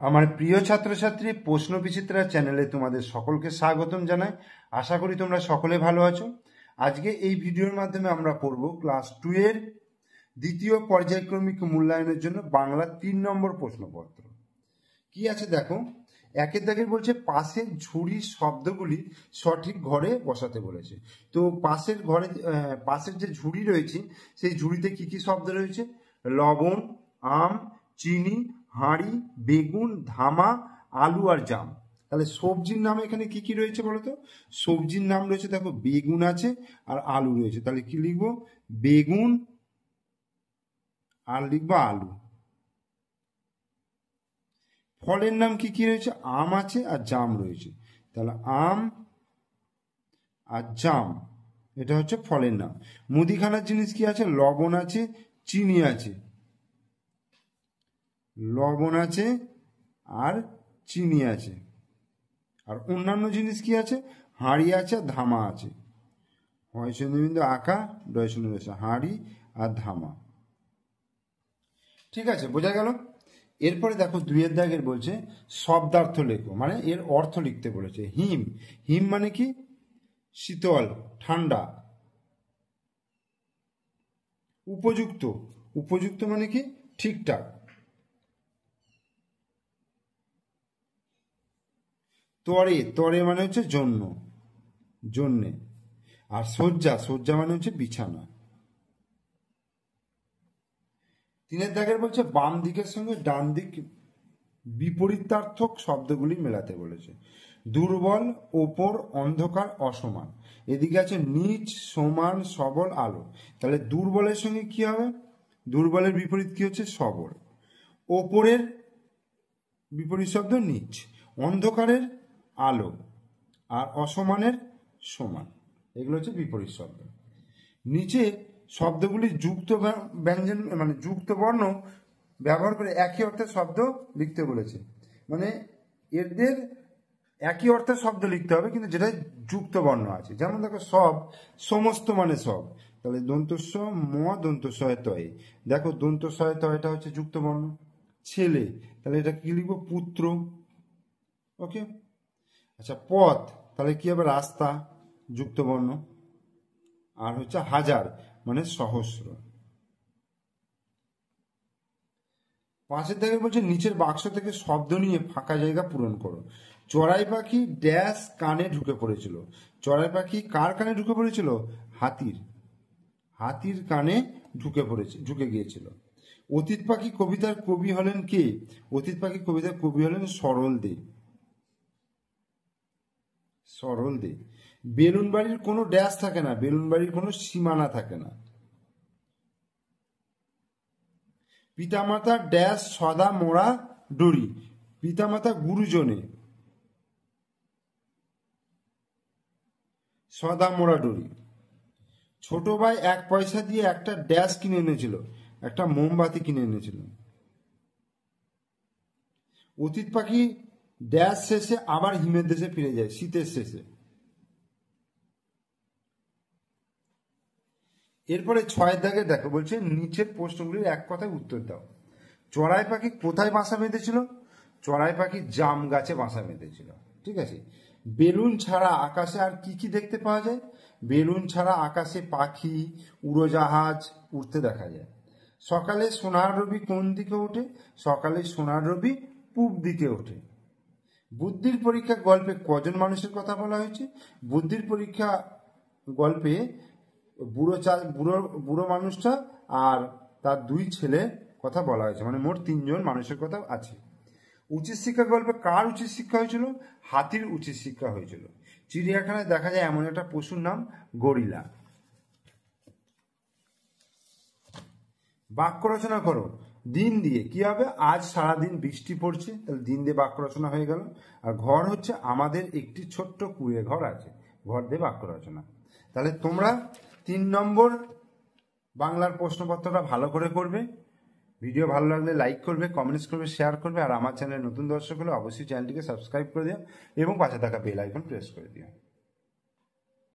আমার প্রিয় ছাত্রছাত্রী প্রশ্ন বিচিত্রা চ্যানেলে তোমাদের সকলকে স্বাগতম জানাই। আশা করি তোমরা সকলে ভালো আছো। আজকে এই ভিডিওর মাধ্যমে আমরা পড়ব ক্লাস 2 এর দ্বিতীয় পর্যায়ক্রমিক মূল্যায়নের জন্য বাংলা 3 নম্বর প্রশ্নপত্র। কি আছে দেখো, একের দাগের বলছে পাশের ঝুড়ির শব্দগুলি সঠিক ঘরে বসাতে বলেছে। তো পাশের যে ঝুড়ি রয়েছে সেই ঝুড়িতে কি কি শব্দ রয়েছে? লবণ, আম, চিনি, হাঁড়ি, বেগুন, ধামা, আলু আর জাম। তাহলে সবজির নাম এখানে কি কি রয়েছে বলো তো? সবজির নাম রয়েছে দেখো, বেগুন আছে আর আলু রয়েছে। তাহলে কি লিখবো? বেগুন আর লিখবো আলু। ফলের নাম কি কি রয়েছে? আম আছে আর জাম রয়েছে। তাহলে আম আর জাম, এটা হচ্ছে ফলের নাম। মুদিখানার জিনিস কি আছে? লবণ আছে, চিনি আছে, লবণ আছে আর চিনি আছে। আর অন্যান্য জিনিস কি আছে? হাঁড়ি আছে, ধামা আছে। হয় শূন্যবিন্দু আঁকা, ডয় শূন্য রয়েছে, হাঁড়ি আর ধামা। ঠিক আছে, বোঝা গেল? এরপরে দেখো 2 দাগের বলছে শব্দার্থ লেখো, মানে এর অর্থ লিখতে বলেছে। হিম, হিম মানে কি? শীতল, ঠান্ডা। উপযুক্ত, উপযুক্ত মানে কি? ঠিকঠাক। তরে, তরে মানে হচ্ছে জন্য, জন্যে। আর শয্যা, শয্যা মানে হচ্ছে বিছানা। 3 দাগের বলছে বাম দিকের সঙ্গে ডান দিক বিপরীতার্থক শব্দগুলি মেলাতে বলেছে। দুর্বল, ওপর, অন্ধকার, অসমান। এদিকে আছে নিচ, সমান, সবল, আলো। তাহলে দুর্বলের সঙ্গে কি হবে? দুর্বলের বিপরীত কি হচ্ছে? সবল। ওপরের বিপরীত শব্দ নিচ, অন্ধকারের আলো, আর অসমানের সমান। এগুলো হচ্ছে বিপরীত শব্দ। নিচে শব্দগুলি যুক্ত ব্যঞ্জন মানে যুক্ত বর্ণ ব্যবহার করে একই অর্থের শব্দ লিখতে বলেছে। মানে এদের একই অর্থের শব্দ লিখতে হবে, কিন্তু যেটা যুক্ত বর্ণ আছে। যেমন দেখো সব, সমস্ত মানে সব। তাহলে দন্তস্ব ম দন্তস্ব তয়ে। দেখো দন্তস্ব তয়টা হচ্ছে যুক্ত বর্ণ। ছেলে, তাহলে এটা কি লিখবো? পুত্র। ওকে। আচ্ছা, পথ, তাহলে কি হবে? রাস্তা, যুক্ত বর্ণ। আর হচ্ছে হাজার মানে সহস্র। 5 দাগে বলছে নিচের বাক্স থেকে শব্দ নিয়ে ফাঁকা জায়গা পূরণ করো। চড়াই পাখি ড্যাশ কানে ঢুকে পড়েছিল। চড়াই পাখি কার কানে ঢুকে পড়েছিল? হাতির, হাতির কানে ঢুকে গিয়েছিল। অতীত পাখি কবিতার কবি হলেন কে? অতীত পাখি কবিতার কবি হলেন সরল দে, সরল দে। বেলুন বাড়ির কোনো ড্যাশ থাকে না, বেলুন বাড়ির কোনো সীমানা থাকে না। পিতামাতা ড্যাশ সদা মোড়া ডরি। পিতামাতা গুরুজনে, সদা মোড়া ডরি। ছোট ভাই 1 পয়সা দিয়ে একটা ড্যাশ কিনে এনেছিল, একটা মোমবাতি কিনে এনেছিল। অতীত পাখি ড্যাশ শেষে আবার হিমের দেশে ফিরে যায়, শীতের শেষে। এরপরে 6 দাগে দেখো বলছে নিচের প্রশ্নগুলির এক কথায় উত্তর দাও। চড়াই পাখি কোথায় বাসা বেঁধেছিল? চড়াই পাখি জাম গাছে বাসা বেঁধেছিল। ঠিক আছে। বেলুন ছাড়া আকাশে আর কি কি দেখতে পাওয়া যায়? বেলুন ছাড়া আকাশে পাখি, উড়োজাহাজ উড়তে দেখা যায়। সকালে সোনার রবি কোন দিকে ওঠে? সকালে সোনার রবি পূব দিকে ওঠে। বুদ্ধির পরীক্ষা গল্পে কজন মানুষের কথা বলা হয়েছে? বুদ্ধির পরীক্ষা গল্পে বুড়ো মানুষটা আর তার 2 ছেলে কথা বলা হয়েছে, মানে মোট 3 জন মানুষের কথা আছে। উচিত শিক্ষা গল্পে কার উচিত শিক্ষা হয়েছিল? হাতির উচিত শিক্ষা হয়েছিল। চিড়িয়াখানায় দেখা যায় এমন একটা পশুর নাম গরিলা। বাক্য রচনা করো দিন দিয়ে। কি হবে? আজ সারাদিন বৃষ্টি পড়ছে, তাহলে দিন দিয়ে বাক্য রচনা হয়ে গেল। আর ঘর হচ্ছে আমাদের একটি ছোট্ট কুঁড়ে ঘর আছে, ঘর দিয়ে বাক্য রচনা। তাহলে তোমরা 3 নম্বর বাংলার প্রশ্নপত্রটা ভালো করে করবে। ভিডিও ভালো লাগলে লাইক করবে, কমেন্টস করবে, শেয়ার করবে। আর আমার চ্যানেলে নতুন দর্শক হলে অবশ্যই চ্যানেলটিকে সাবস্ক্রাইব করে দিও এবং পাশে থাকা বেল আইকন প্রেস করে দিও।